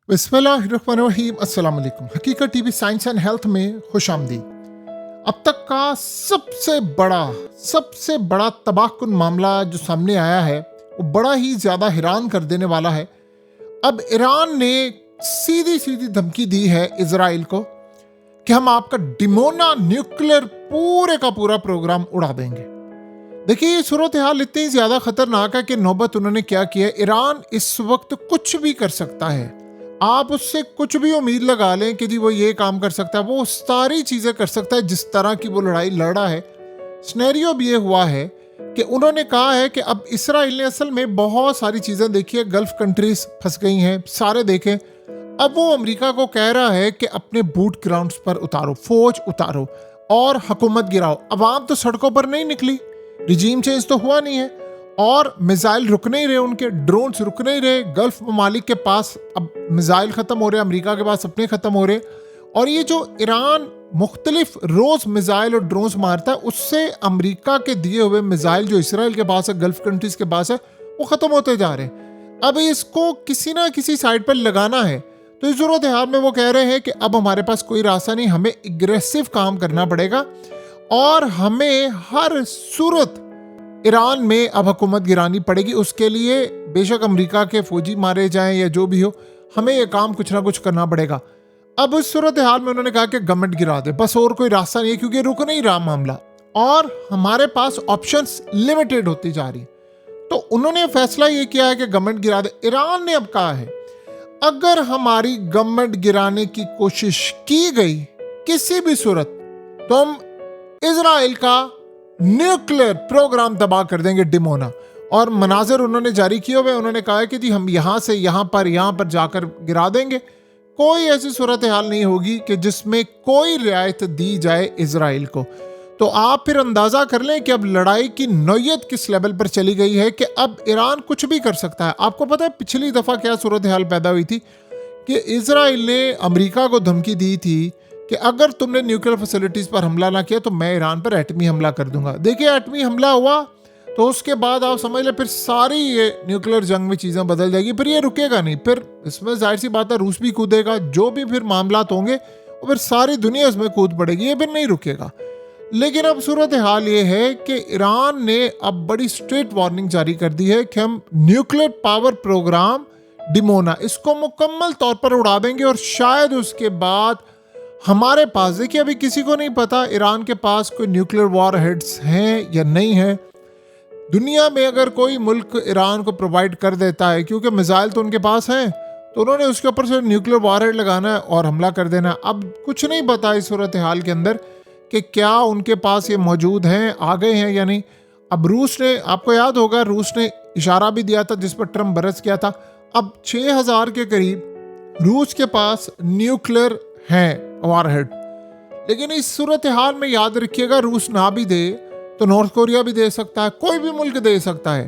बिस्मिल्लाहिर्रहमानिर्रहीम। अस्सलाम वालेकुम। हकीकत टीवी साइंस एंड हेल्थ में खुश आमदीद। अब तक का सबसे बड़ा तबाहकुन मामला जो सामने आया है वो बड़ा ही ज़्यादा हैरान कर देने वाला है। अब ईरान ने सीधी सीधी धमकी दी है इजराइल को कि हम आपका डिमोना न्यूक्लियर पूरे का पूरा प्रोग्राम उड़ा देंगे। देखिए, ये सूरत हाल इतनी ज़्यादा खतरनाक है कि नौबत उन्होंने क्या किया है। ईरान इस वक्त कुछ भी कर सकता है। आप उससे कुछ भी उम्मीद लगा लें कि जी वो ये काम कर सकता है, वो सारी चीज़ें कर सकता है जिस तरह की वो लड़ाई लड़ रहा है। स्नेरियो भी ये हुआ है कि उन्होंने कहा है कि अब इसराइल ने असल में बहुत सारी चीज़ें देखी है, गल्फ कंट्रीज फंस गई हैं, सारे देखें। अब वो अमेरिका को कह रहा है कि अपने बूट ग्राउंड्स पर उतारो, फौज उतारो और हुकूमत गिराओ। अवाम तो सड़कों पर नहीं निकली, रिजीम चेंज तो हुआ नहीं है और मिसाइल रुक नहीं रहे, उनके ड्रोन्स रुक नहीं रहे। गल्फ ममालिक के पास अब मिसाइल ख़त्म हो रहे, अमेरिका के पास अपने ख़त्म हो रहे। और ये जो ईरान मुख्तलिफ रोज़ मिसाइल और ड्रोन्स मारता है, उससे अमेरिका के दिए हुए मिसाइल जो इसराइल के पास है, गल्फ कंट्रीज़ के पास है, वो ख़त्म होते जा रहे हैं। अब इसको किसी ना किसी साइड पर लगाना है, तो इस सूरत हाल में वो कह रहे हैं कि अब हमारे पास कोई रास्ता नहीं, हमें एग्रेसिव काम करना पड़ेगा और हमें हर सूरत ईरान में अब हुकूमत गिरानी पड़ेगी। उसके लिए बेशक अमेरिका के फौजी मारे जाएं या जो भी हो, हमें ये काम कुछ ना कुछ करना पड़ेगा। अब इस सूरत हाल में उन्होंने कहा कि गवर्नमेंट गिरा दे, बस और कोई रास्ता नहीं है क्योंकि रुक नहीं रहा मामला और हमारे पास ऑप्शंस लिमिटेड होती जा रही। तो उन्होंने फैसला ये किया है कि गवर्नमेंट गिरा दे। ईरान ने अब कहा है अगर हमारी गवर्नमेंट गिराने की कोशिश की गई किसी भी सूरत, तो हम इजराइल का न्यूक्लियर प्रोग्राम तबाह कर देंगे, डिमोना। और मनाजर उन्होंने जारी किए हुए, उन्होंने कहा है कि जी हम यहाँ से यहाँ पर जाकर गिरा देंगे। कोई ऐसी सूरत हाल नहीं होगी कि जिसमें कोई रियायत दी जाए इजराइल को। तो आप फिर अंदाज़ा कर लें कि अब लड़ाई की नौयत किस लेवल पर चली गई है कि अब ईरान कुछ भी कर सकता है। आपको पता है पिछली दफ़ा क्या सूरत हाल पैदा हुई थी कि इजराइल ने अमेरिका को धमकी दी थी कि अगर तुमने न्यूक्लियर फैसिलिटीज़ पर हमला ना किया तो मैं ईरान पर एटमी हमला कर दूंगा। देखिए, एटमी हमला हुआ तो उसके बाद आप समझ लें फिर सारी ये न्यूक्लियर जंग में चीज़ें बदल जाएगी। फिर ये रुकेगा नहीं, फिर इसमें जाहिर सी बात है रूस भी कूदेगा, जो भी फिर मामलात होंगे और फिर सारी दुनिया इसमें कूद पड़ेगी, ये फिर नहीं रुकेगा। लेकिन अब सूरत हाल ये है कि ईरान ने अब बड़ी स्ट्रेट वार्निंग जारी कर दी है कि हम न्यूक्लियर पावर प्रोग्राम डिमोना इसको मुकम्मल तौर पर उड़ा देंगे और शायद उसके बाद हमारे पास, देखिए अभी किसी को नहीं पता ईरान के पास कोई न्यूक्लियर वॉर हेड्स हैं या नहीं है। दुनिया में अगर कोई मुल्क ईरान को प्रोवाइड कर देता है, क्योंकि मिसाइल तो उनके पास हैं, तो उन्होंने उसके ऊपर से न्यूक्लियर वॉर हेड लगाना है और हमला कर देना है। अब कुछ नहीं पता इस सूरत हाल के अंदर कि क्या उनके पास ये मौजूद हैं, आ गए हैं या नहीं। अब रूस ने, आपको याद होगा, रूस ने इशारा भी दिया था जिस पर ट्रम्प बरस किया था। अब 6000 के करीब रूस के पास न्यूक्लियर हैं वॉरहेड। लेकिन इस सूरत हाल में याद रखिएगा, रूस ना भी दे तो नॉर्थ कोरिया भी दे सकता है, कोई भी मुल्क दे सकता है।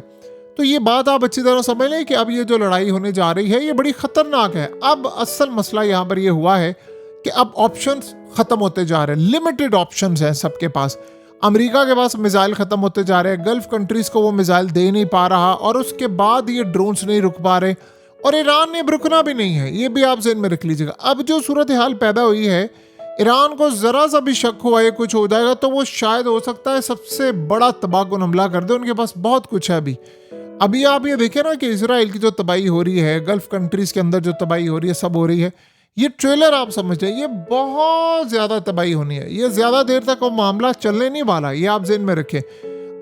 तो ये बात आप अच्छी तरह समझ लें कि अब ये जो लड़ाई होने जा रही है ये बड़ी खतरनाक है। अब असल मसला यहाँ पर ये हुआ है कि अब ऑप्शंस खत्म होते जा रहे हैं, लिमिटेड ऑप्शंस हैं सबके पास। अमेरिका के पास मिसाइल खत्म होते जा रहे हैं, गल्फ कंट्रीज को वो मिसाइल दे नहीं पा रहा और उसके बाद ये ड्रोन्स नहीं रुक पा रहे और ईरान ने रुकना भी नहीं है, ये भी आप ज़हन में रख लीजिएगा। अब जो सूरत हाल पैदा हुई है, ईरान को ज़रा सा भी शक हुआ ये कुछ हो जाएगा तो वो शायद हो सकता है सबसे बड़ा तबाहकुन हमला कर दे। उनके पास बहुत कुछ है अभी आप ये देखें ना कि इसराइल की जो तबाही हो रही है, गल्फ कंट्रीज़ के अंदर जो तबाही हो रही है, सब हो रही है। ये ट्रेलर आप समझ जाए, ये बहुत ज़्यादा तबाही होनी है, ये ज़्यादा देर तक वो मामला चलने नहीं वाला, ये आप ज़हन में रखें।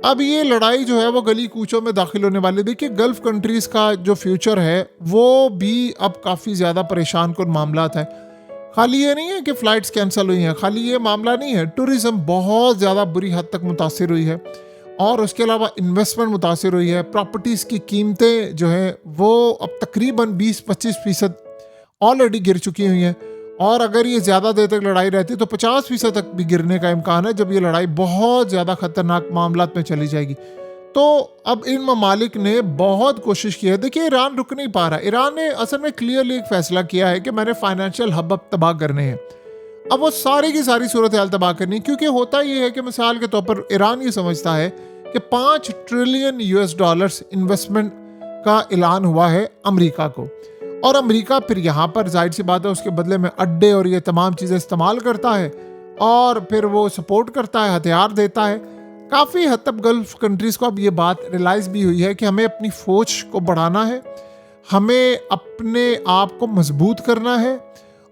अब ये लड़ाई जो है वो गली कूचों में दाखिल होने वाली। देखिए, गल्फ कंट्रीज़ का जो फ्यूचर है वो भी अब काफ़ी ज़्यादा परेशान कुन मामला है। खाली ये नहीं है कि फ़्लाइट्स कैंसिल हुई हैं, खाली ये मामला नहीं है, टूरिज़्म बहुत ज़्यादा बुरी हद तक मुतासिर हुई है और उसके अलावा इन्वेस्टमेंट मुतासिर हुई है। प्रॉपर्टीज़ की कीमतें जो हैं वो अब तकरीबन 20-25% ऑलरेडी गिर चुकी हुई हैं और अगर ये ज़्यादा देर तक लड़ाई रहती तो 50% तक भी गिरने का इम्कान है, जब ये लड़ाई बहुत ज़्यादा ख़तरनाक मामलात में चली जाएगी। तो अब इन ममालिक ने बहुत कोशिश की है। देखिए, ईरान रुक नहीं पा रहा। ईरान ने असल में क्लियरली एक फ़ैसला किया है कि मैंने फाइनेंशियल हब अब तबाह करने हैं। अब वो सारी की सारी सूरत हाल तबाह करनी, क्योंकि होता ये है कि मिसाल के तौर पर ईरान ये समझता है कि $5 ट्रिलियन इन्वेस्टमेंट का ऐलान हुआ है अमेरिका को और अमेरिका फिर यहाँ पर जाहिर सी बात है उसके बदले में अड्डे और ये तमाम चीज़ें इस्तेमाल करता है और फिर वो सपोर्ट करता है, हथियार देता है। काफ़ी हद तक गल्फ कंट्रीज़ को अब ये बात रियलाइज़ भी हुई है कि हमें अपनी फ़ौज को बढ़ाना है, हमें अपने आप को मजबूत करना है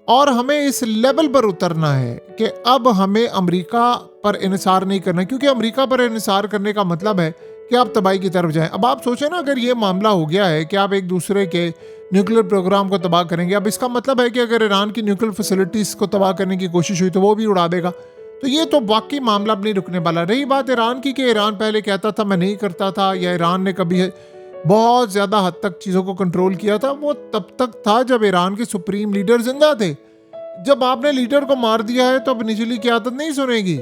और हमें इस लेवल पर उतरना है कि अब हमें अमेरिका पर इन्हिसार नहीं करना, क्योंकि अमेरिका पर इन्हिसार करने का मतलब है कि आप तबाही की तरफ जाएं। अब आप सोचें ना, अगर ये मामला हो गया है कि आप एक दूसरे के न्यूक्लियर प्रोग्राम को तबाह करेंगे, अब इसका मतलब है कि अगर ईरान की न्यूक्लियर फैसिलिटीज़ को तबाह करने की कोशिश हुई तो वो भी उड़ा देगा। तो ये तो वाकई मामला अब नहीं रुकने वाला। रही बात ईरान की कि ईरान पहले कहता था मैं नहीं करता था, या ईरान ने कभी बहुत ज़्यादा हद तक चीज़ों को कंट्रोल किया था, वो तब तक था जब ईरान के सुप्रीम लीडर जिंदा थे। जब आपने लीडर को मार दिया है तो अब निचली क़यादत नहीं सुनेगी।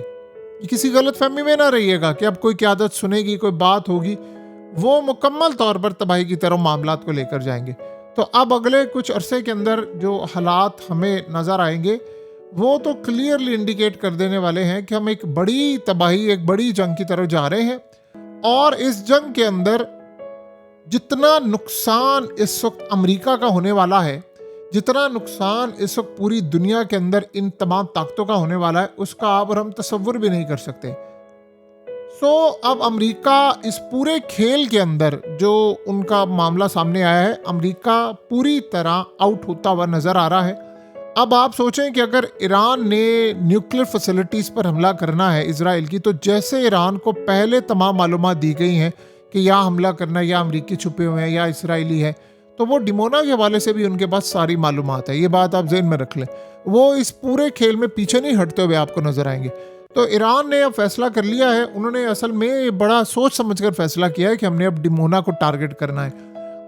किसी गलत फहमी में ना रहिएगा कि अब कोई क़यादत सुनेगी, कोई बात होगी। वो मुकम्मल तौर पर तबाही की तरफ मामलात को लेकर जाएंगे। तो अब अगले कुछ अरसे के अंदर जो हालात हमें नज़र आएंगे वो तो क्लियरली इंडिकेट कर देने वाले हैं कि हम एक बड़ी तबाही, एक बड़ी जंग की तरफ जा रहे हैं। और इस जंग के अंदर जितना नुकसान इस वक्त अमेरिका का होने वाला है, जितना नुकसान इस वक्त पूरी दुनिया के अंदर इन तमाम ताकतों का होने वाला है, उसका आप और हम तसव्वुर भी नहीं कर सकते। अब अमेरिका इस पूरे खेल के अंदर जो उनका मामला सामने आया है, अमेरिका पूरी तरह आउट होता हुआ नजर आ रहा है। अब आप सोचें कि अगर ईरान ने न्यूक्लियर फैसिलिटीज़ पर हमला करना है इजराइल की, तो जैसे ईरान को पहले तमाम मालूमात दी गई हैं कि यहाँ हमला करना या अमेरिकी छुपे हुए हैं या इसराइली है, तो वो डिमोना के हवाले से भी उनके पास सारी मालूमात है। ये बात आप ज़हन में रख लें। वो इस पूरे खेल में पीछे नहीं हटते हुए आपको नजर आएंगे। तो ईरान ने अब फैसला कर लिया है, उन्होंने असल में बड़ा सोच समझकर फैसला किया है कि हमने अब डिमोना को टारगेट करना है।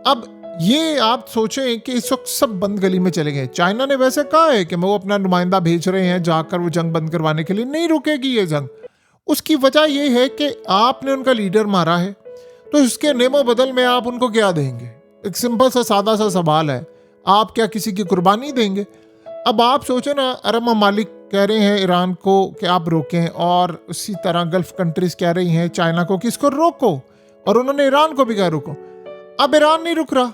अब ये आप सोचें कि इस वक्त सब बंद गली में चले गए। चाइना ने वैसे कहा है कि वो अपना नुमाइंदा भेज रहे हैं जाकर वो जंग बंद करवाने के लिए। नहीं रुकेगी ये जंग। उसकी वजह ये है कि आपने उनका लीडर मारा है, तो इसके नेमो बदल में आप उनको क्या देंगे? एक सिंपल सा सादा सा सवाल है, आप क्या किसी की कुर्बानी देंगे? अब आप सोचो ना, अरब ममालिक कह रहे हैं ईरान को कि आप रोकें, और उसी तरह गल्फ कंट्रीज कह रही हैं चाइना को कि इसको रोको, और उन्होंने ईरान को भी कहा रुको। अब ईरान नहीं रुक रहा,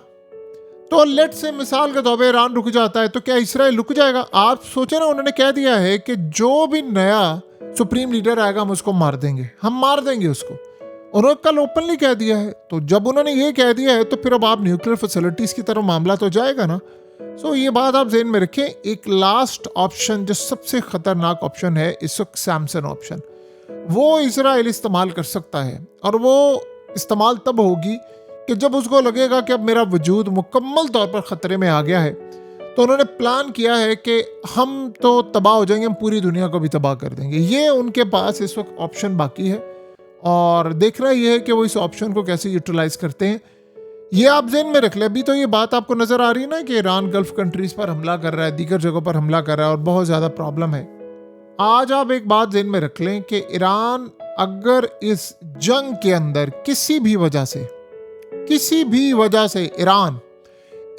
तो लेट से मिसाल के तौर पे ईरान रुक जाता है तो क्या इसराइल रुक जाएगा? आप सोचे ना, उन्होंने कह दिया है कि जो भी नया सुप्रीम लीडर आएगा हम उसको मार देंगे, हम मार देंगे उसको। उन्होंने कल ओपनली कह दिया है। तो जब उन्होंने ये कह दिया है तो फिर अब आप न्यूक्लियर फैसिलिटीज की तरफ मामला तो जाएगा ना। ये बात आप ज़हन में रखें। एक लास्ट ऑप्शन जो सबसे खतरनाक ऑप्शन है इस वक्त, सैमसन ऑप्शन, वो इजराइल इस्तेमाल कर सकता है, और वो इस्तेमाल तब होगी कि जब उसको लगेगा कि अब मेरा वजूद मुकम्मल तौर पर ख़तरे में आ गया है। तो उन्होंने प्लान किया है कि हम तो तबाह हो जाएंगे, हम पूरी दुनिया को भी तबाह कर देंगे। ये उनके पास इस वक्त ऑप्शन बाकी है, और देखना ये है कि वो इस ऑप्शन को कैसे यूटिलाइज करते हैं। ये आप ज़हन में रख लें। अभी तो ये बात आपको नज़र आ रही है ना कि ईरान गल्फ कंट्रीज़ पर हमला कर रहा है, दीगर जगहों पर हमला कर रहा है, और बहुत ज़्यादा प्रॉब्लम है। आज आप एक बात ज़हन में रख लें कि ईरान अगर इस जंग के अंदर किसी भी वजह से ईरान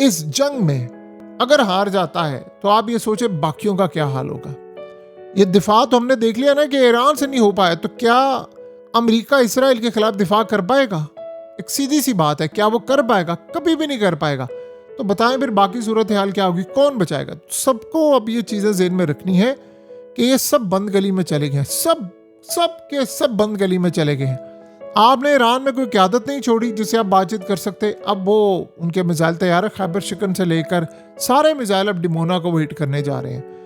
इस जंग में अगर हार जाता है, तो आप ये सोचें बाकियों का क्या हाल होगा। ये दिफा तो हमने देख लिया ना कि ईरान से नहीं हो पाया, तो क्या अमेरिका इसराइल के खिलाफ दिफा कर पाएगा? एक सीधी सी बात है, क्या वो कर पाएगा? कभी भी नहीं कर पाएगा। तो बताएं फिर बाकी सूरत हाल क्या होगी, कौन बचाएगा? सबको अब ये चीज़ें ज़हन में रखनी है कि ये सब बंद गली में चले गए हैं, सब बंद गली में चले गए हैं। आपने ईरान में कोई क़यादत नहीं छोड़ी जिससे आप बातचीत कर सकते। अब वो उनके मिसाइल तैयार है, खैबर शिकन से लेकर सारे मिसाइल अब डिमोना को हिट करने जा रहे हैं।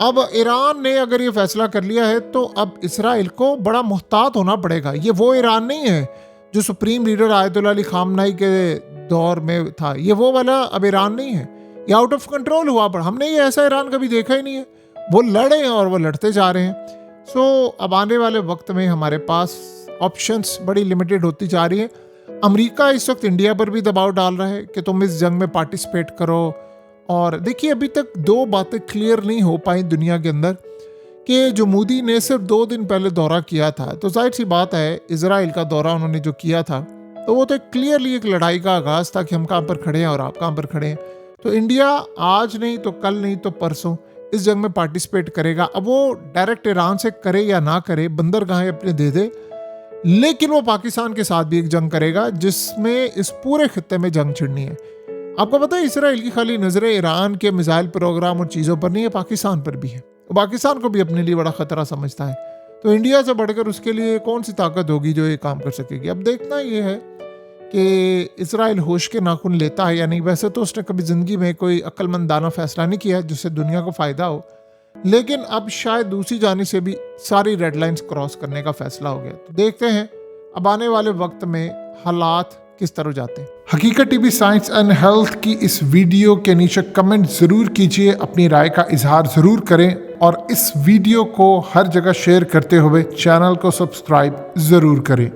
अब ईरान ने अगर ये फैसला कर लिया है तो अब इसराइल को बड़ा मुहतात होना पड़ेगा। ये वो ईरान नहीं है जो सुप्रीम लीडर आयतुल्लाह अली खामनाई के दौर में था। ये वो वाला अब ईरान नहीं है, ये आउट ऑफ कंट्रोल हुआ। पर हमने ये ऐसा ईरान कभी देखा ही नहीं है। वो लड़े हैं और वो लड़ते जा रहे हैं। अब आने वाले वक्त में हमारे पास ऑप्शंस बड़ी लिमिटेड होती जा रही है। अमेरिका इस वक्त इंडिया पर भी दबाव डाल रहा है कि तुम इस जंग में पार्टिसिपेट करो। और देखिए, अभी तक दो बातें क्लियर नहीं हो पाई दुनिया के अंदर कि जो मोदी ने सिर्फ 2 दिन पहले दौरा किया था, तो जाहिर सी बात है इजराइल का दौरा उन्होंने जो किया था, तो वो तो क्लियरली एक लड़ाई का आगाज़ था कि हम कहाँ पर खड़े हैं और आप कहाँ पर खड़े हैं। तो इंडिया आज नहीं तो कल नहीं तो परसों इस जंग में पार्टिसिपेट करेगा। अब वो डायरेक्ट ईरान से करे या ना करे, बंदरगाहें अपने दे दे, लेकिन वो पाकिस्तान के साथ भी एक जंग करेगा जिसमें इस पूरे खित्ते में जंग छिड़नी है। आपको पता है इसराइल की खाली नजरें ईरान के मिसाइल प्रोग्राम और चीज़ों पर नहीं है, पाकिस्तान पर भी है। तो पाकिस्तान को भी अपने लिए बड़ा खतरा समझता है। तो इंडिया से बढ़कर उसके लिए कौन सी ताकत होगी जो ये काम कर सकेगी। अब देखना ये है कि इसराइल होश के नाखून लेता है या नहीं। वैसे तो उसने कभी ज़िंदगी में कोई अक्लमंदाना फैसला नहीं किया जिससे दुनिया को फ़ायदा हो, लेकिन अब शायद दूसरी जानी से भी सारी रेड लाइंस क्रॉस करने का फैसला हो गया। तो देखते हैं अब आने वाले वक्त में हालात किस तरह जाते हैं। हकीकत टीवी साइंस एंड हेल्थ की इस वीडियो के नीचे कमेंट ज़रूर कीजिए, अपनी राय का इजहार ज़रूर करें और इस वीडियो को हर जगह शेयर करते हुए चैनल को सब्सक्राइब ज़रूर करें।